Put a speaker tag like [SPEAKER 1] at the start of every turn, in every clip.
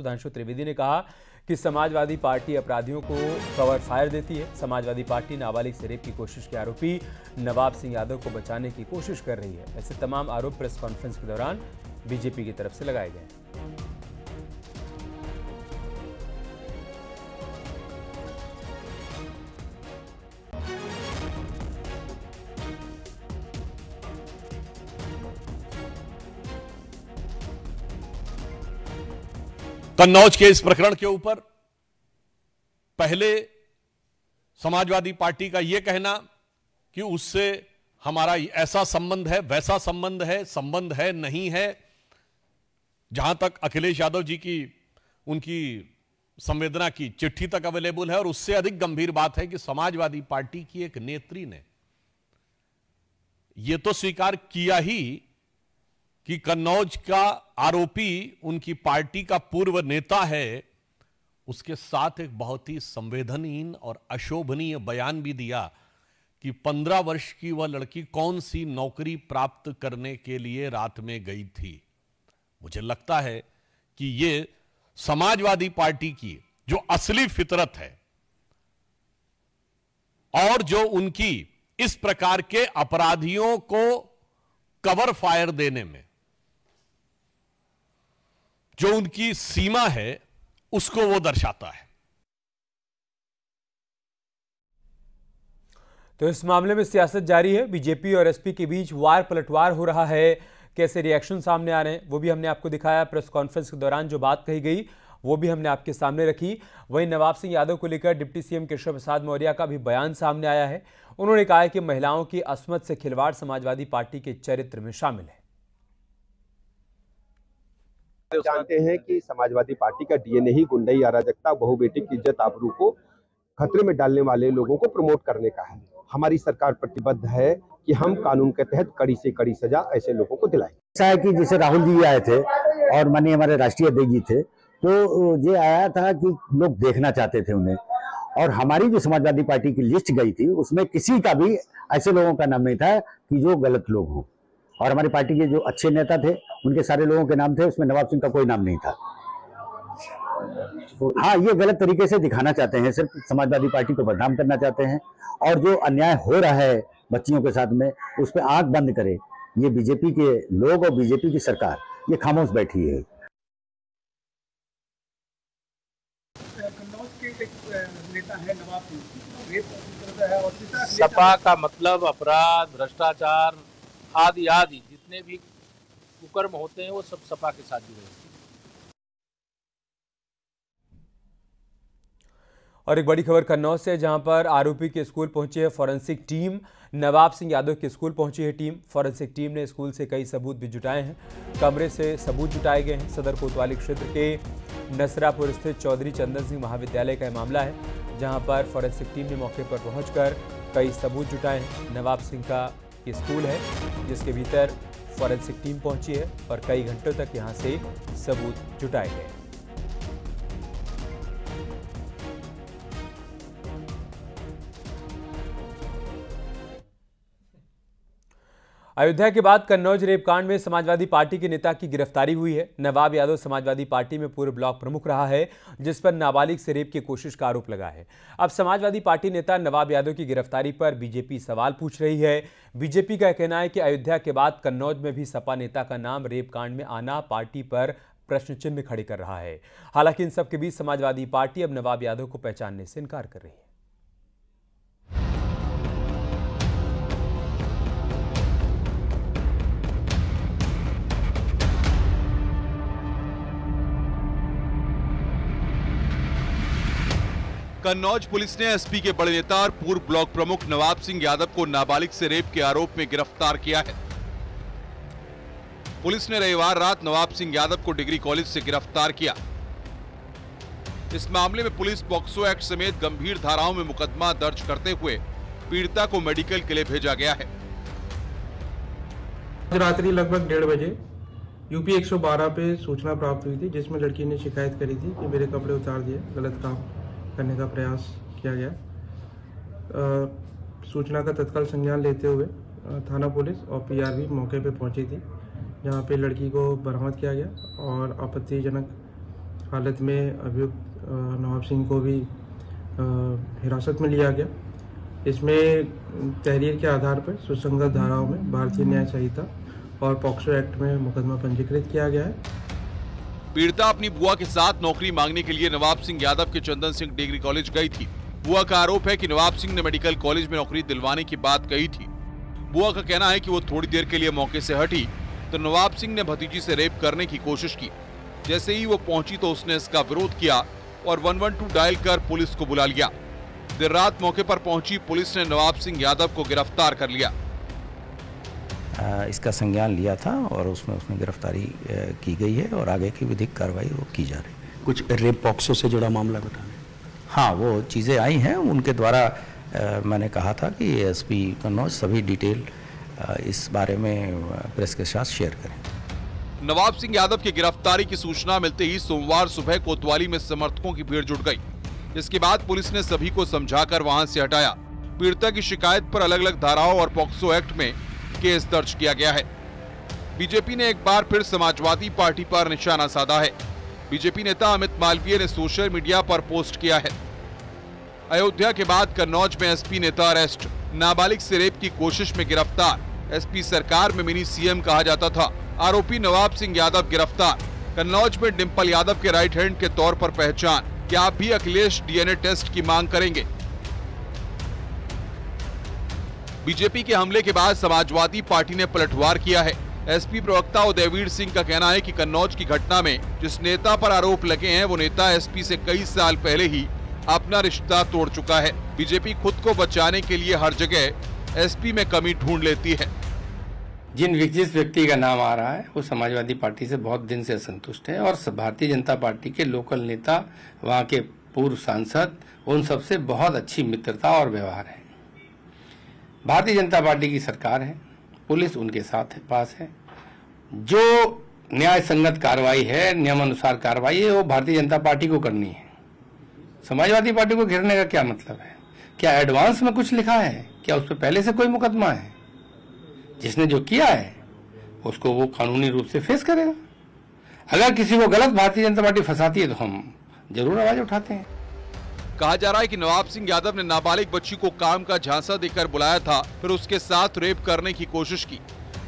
[SPEAKER 1] सुधांशु त्रिवेदी ने कहा कि समाजवादी पार्टी अपराधियों को कवर फायर देती है। समाजवादी पार्टी नाबालिग से रेप की कोशिश के आरोपी नवाब सिंह यादव को बचाने की कोशिश कर रही है। ऐसे तमाम आरोप प्रेस कॉन्फ्रेंस के दौरान बीजेपी की तरफ से लगाए गए।
[SPEAKER 2] कन्नौज के इस प्रकरण के ऊपर पहले समाजवादी पार्टी का यह कहना कि उससे हमारा ऐसा संबंध है, वैसा संबंध है नहीं है। जहां तक अखिलेश यादव जी की उनकी संवेदना की चिट्ठी तक अवेलेबल है, और उससे अधिक गंभीर बात है कि समाजवादी पार्टी की एक नेत्री ने यह तो स्वीकार किया ही कि कन्नौज का आरोपी उनकी पार्टी का पूर्व नेता है, उसके साथ एक बहुत ही संवेदनहीन और अशोभनीय बयान भी दिया कि 15 वर्ष की वह लड़की कौन सी नौकरी प्राप्त करने के लिए रात में गई थी। मुझे लगता है कि यह समाजवादी पार्टी की जो असली फितरत है और जो उनकी इस प्रकार के अपराधियों को कवर फायर देने में जो उनकी सीमा है, उसको वो दर्शाता है।
[SPEAKER 1] तो इस मामले में सियासत जारी है। बीजेपी और एसपी के बीच वार पलटवार हो रहा है। कैसे रिएक्शन सामने आ रहे हैं वो भी हमने आपको दिखाया। प्रेस कॉन्फ्रेंस के दौरान जो बात कही गई वो भी हमने आपके सामने रखी। वहीं नवाब सिंह यादव को लेकर डिप्टी सीएम केशव प्रसाद मौर्य का भी बयान सामने आया है। उन्होंने कहा है कि महिलाओं की अस्मत से खिलवाड़ समाजवादी पार्टी के चरित्र में शामिल है।
[SPEAKER 3] जानते हैं कि समाजवादी पार्टी का डीएनए ही गुंडई, अराजकता, बहु बेटी की इज्जत आबरू को खतरे में डालने वाले लोगों को प्रमोट करने का है। हमारी सरकार प्रतिबद्ध है कि हम कानून के तहत कड़ी से कड़ी सजा ऐसे लोगों को दिलाएं।
[SPEAKER 4] ऐसा है कि जैसे राहुल जी आए थे और माननीय हमारे राष्ट्रीय अध्यक्ष जी थे, तो ये आया था कि लोग देखना चाहते थे उन्हें, और हमारी जो समाजवादी पार्टी की लिस्ट गई थी उसमें किसी का भी ऐसे लोगों का नाम नहीं था कि जो गलत लोग हों, और हमारी पार्टी के जो अच्छे नेता थे उनके सारे लोगों के नाम थे, उसमें नवाब सिंह का कोई नाम नहीं था। हाँ, ये गलत तरीके से दिखाना चाहते हैं, सिर्फ समाजवादी पार्टी को बदनाम करना चाहते हैं, और जो अन्याय हो रहा है बच्चियों के साथ में उस पर आंख बंद करे ये बीजेपी के लोग और बीजेपी की सरकार ये खामोश बैठी है।
[SPEAKER 5] सपा का मतलब अपराध, भ्रष्टाचार आदि आदि जितने भी कुकर्म होते हैं वो सब सपा के साथ जुड़े हैं।
[SPEAKER 1] और एक बड़ी खबर कन्नौज से, जहां पर आरोपी के स्कूल पहुंची है फॉरेंसिक टीम। नवाब सिंह यादव के स्कूल पहुंची है टीम। फॉरेंसिक टीम ने स्कूल से कई सबूत भी जुटाए हैं। कमरे से सबूत जुटाए गए हैं। सदर कोतवाली क्षेत्र के नसरापुर स्थित चौधरी चंदन सिंह महाविद्यालय का मामला है, जहां पर फॉरेंसिक टीम ने मौके पर पहुंचकर कई सबूत जुटाए हैं। नवाब सिंह का ये स्कूल है जिसके भीतर फॉरेंसिक टीम पहुंची है और कई घंटों तक यहां से सबूत जुटाए गए। अयोध्या के बाद कन्नौज रेप कांड में समाजवादी पार्टी के नेता की गिरफ्तारी हुई है। नवाब यादव समाजवादी पार्टी में पूर्व ब्लॉक प्रमुख रहा है, जिस पर नाबालिग से रेप की कोशिश का आरोप लगा है। अब समाजवादी पार्टी नेता नवाब यादव की गिरफ्तारी पर बीजेपी सवाल पूछ रही है। बीजेपी का कहना है कि अयोध्या के बाद कन्नौज में भी सपा नेता का नाम रेप कांड में आना पार्टी पर प्रश्न चिन्ह खड़े कर रहा है। हालांकि इन सबके बीच समाजवादी पार्टी अब नवाब यादव को पहचानने से इनकार कर रही है।
[SPEAKER 6] कन्नौज पुलिस ने एसपी के बड़े नेता और पूर्व ब्लॉक प्रमुख नवाब सिंह यादव को नाबालिग से रेप के आरोप में गिरफ्तार किया है। पुलिस ने रविवार रात नवाब सिंह यादव को डिग्री कॉलेज से गिरफ्तार किया। इस मामले में पुलिस पॉक्सो एक्ट समेत गंभीर धाराओं में मुकदमा दर्ज करते हुए पीड़िता को मेडिकल के लिए भेजा गया है।
[SPEAKER 7] रात्रि लगभग 1:30 बजे यूपी 112 पे सूचना प्राप्त हुई थी, जिसमें लड़की ने शिकायत करी थी कि मेरे कपड़े उतार दिए, गलत काम करने का प्रयास किया गया। सूचना का तत्काल संज्ञान लेते हुए थाना पुलिस और पीआरबी मौके पे पहुंची थी, जहां पे लड़की को बरामद किया गया और आपत्तिजनक हालत में अभियुक्त नवाब सिंह को भी हिरासत में लिया गया। इसमें तहरीर के आधार पर सुसंगत धाराओं में भारतीय न्याय संहिता और पॉक्सो एक्ट में मुकदमा पंजीकृत किया गया है।
[SPEAKER 6] पीड़िता अपनी बुआ के साथ नौकरी मांगने के लिए नवाब सिंह यादव के चंदन सिंह डिग्री कॉलेज गई थी। बुआ का आरोप है कि नवाब सिंह ने मेडिकल कॉलेज में नौकरी दिलवाने की बात कही थी। बुआ का कहना है कि वो थोड़ी देर के लिए मौके से हटी तो नवाब सिंह ने भतीजी से रेप करने की कोशिश की। जैसे ही वो पहुंची तो उसने इसका विरोध किया और 112 डायल कर पुलिस को बुला लिया। देर रात मौके पर पहुंची पुलिस ने नवाब सिंह यादव को गिरफ्तार कर लिया।
[SPEAKER 8] इसका संज्ञान लिया था और उसमें गिरफ्तारी की गई है और आगे की विधिक कार्रवाई वो की जा रही है।
[SPEAKER 9] कुछ रेप पॉक्सो से जुड़ा मामला बताएं।
[SPEAKER 8] हाँ, वो चीज़ें आई हैं, उनके द्वारा मैंने कहा था कि एसपी कन्नौज सभी डिटेल इस बारे में प्रेस के साथ शेयर करें।
[SPEAKER 6] नवाब सिंह यादव की गिरफ्तारी की सूचना मिलते ही सोमवार सुबह कोतवाली में समर्थकों की भीड़ जुट गई। इसके बाद पुलिस ने सभी को समझाकर वहां से हटाया। पीड़िता की शिकायत पर अलग अलग धाराओं और पॉक्सो एक्ट में केस दर्ज किया गया है। बीजेपी ने एक बार फिर समाजवादी पार्टी पर निशाना साधा है। बीजेपी नेता अमित मालवीय ने सोशल मीडिया पर पोस्ट किया है, अयोध्या के बाद कन्नौज में एसपी नेता अरेस्ट, नाबालिग से रेप की कोशिश में गिरफ्तार, एसपी सरकार में मिनी सीएम कहा जाता था, आरोपी नवाब सिंह यादव गिरफ्तार, कन्नौज में डिंपल यादव के राइट हैंड के तौर पर पहचान, क्या आप भी अखिलेश डीएनए टेस्ट की मांग करेंगे? बीजेपी के हमले के बाद समाजवादी पार्टी ने पलटवार किया है। एसपी प्रवक्ता उदयवीर सिंह का कहना है कि कन्नौज की घटना में जिस नेता पर आरोप लगे हैं वो नेता एसपी से कई साल पहले ही अपना रिश्ता तोड़ चुका है। बीजेपी खुद को बचाने के लिए हर जगह एसपी में कमी ढूंढ लेती है।
[SPEAKER 10] जिन जिस व्यक्ति का नाम आ रहा है वो समाजवादी पार्टी से बहुत दिन से असंतुष्ट है और भारतीय जनता पार्टी के लोकल नेता, वहां के पूर्व सांसद, उन सबसे बहुत अच्छी मित्रता और व्यवहार है। भारतीय जनता पार्टी की सरकार है, पुलिस उनके साथ पास है। जो न्याय संगत कार्रवाई है, नियमानुसार कार्रवाई है, वो भारतीय जनता पार्टी को करनी है। समाजवादी पार्टी को घेरने का क्या मतलब है? क्या एडवांस में कुछ लिखा है? क्या उस पर पहले से कोई मुकदमा है? जिसने जो किया है उसको वो कानूनी रूप से फेस करेगा। अगर किसी को गलत भारतीय जनता पार्टी फंसाती है तो हम जरूर आवाज उठाते हैं।
[SPEAKER 6] कहा जा रहा है कि नवाब सिंह यादव ने नाबालिग बच्ची को काम का झांसा देकर बुलाया था, फिर उसके साथ रेप करने की कोशिश की,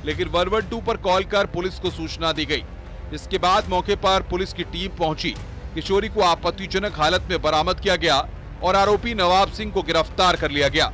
[SPEAKER 6] लेकिन 112 पर कॉल कर पुलिस को सूचना दी गई। इसके बाद मौके पर पुलिस की टीम पहुंची, किशोरी को आपत्तिजनक हालत में बरामद किया गया और आरोपी नवाब सिंह को गिरफ्तार कर लिया गया।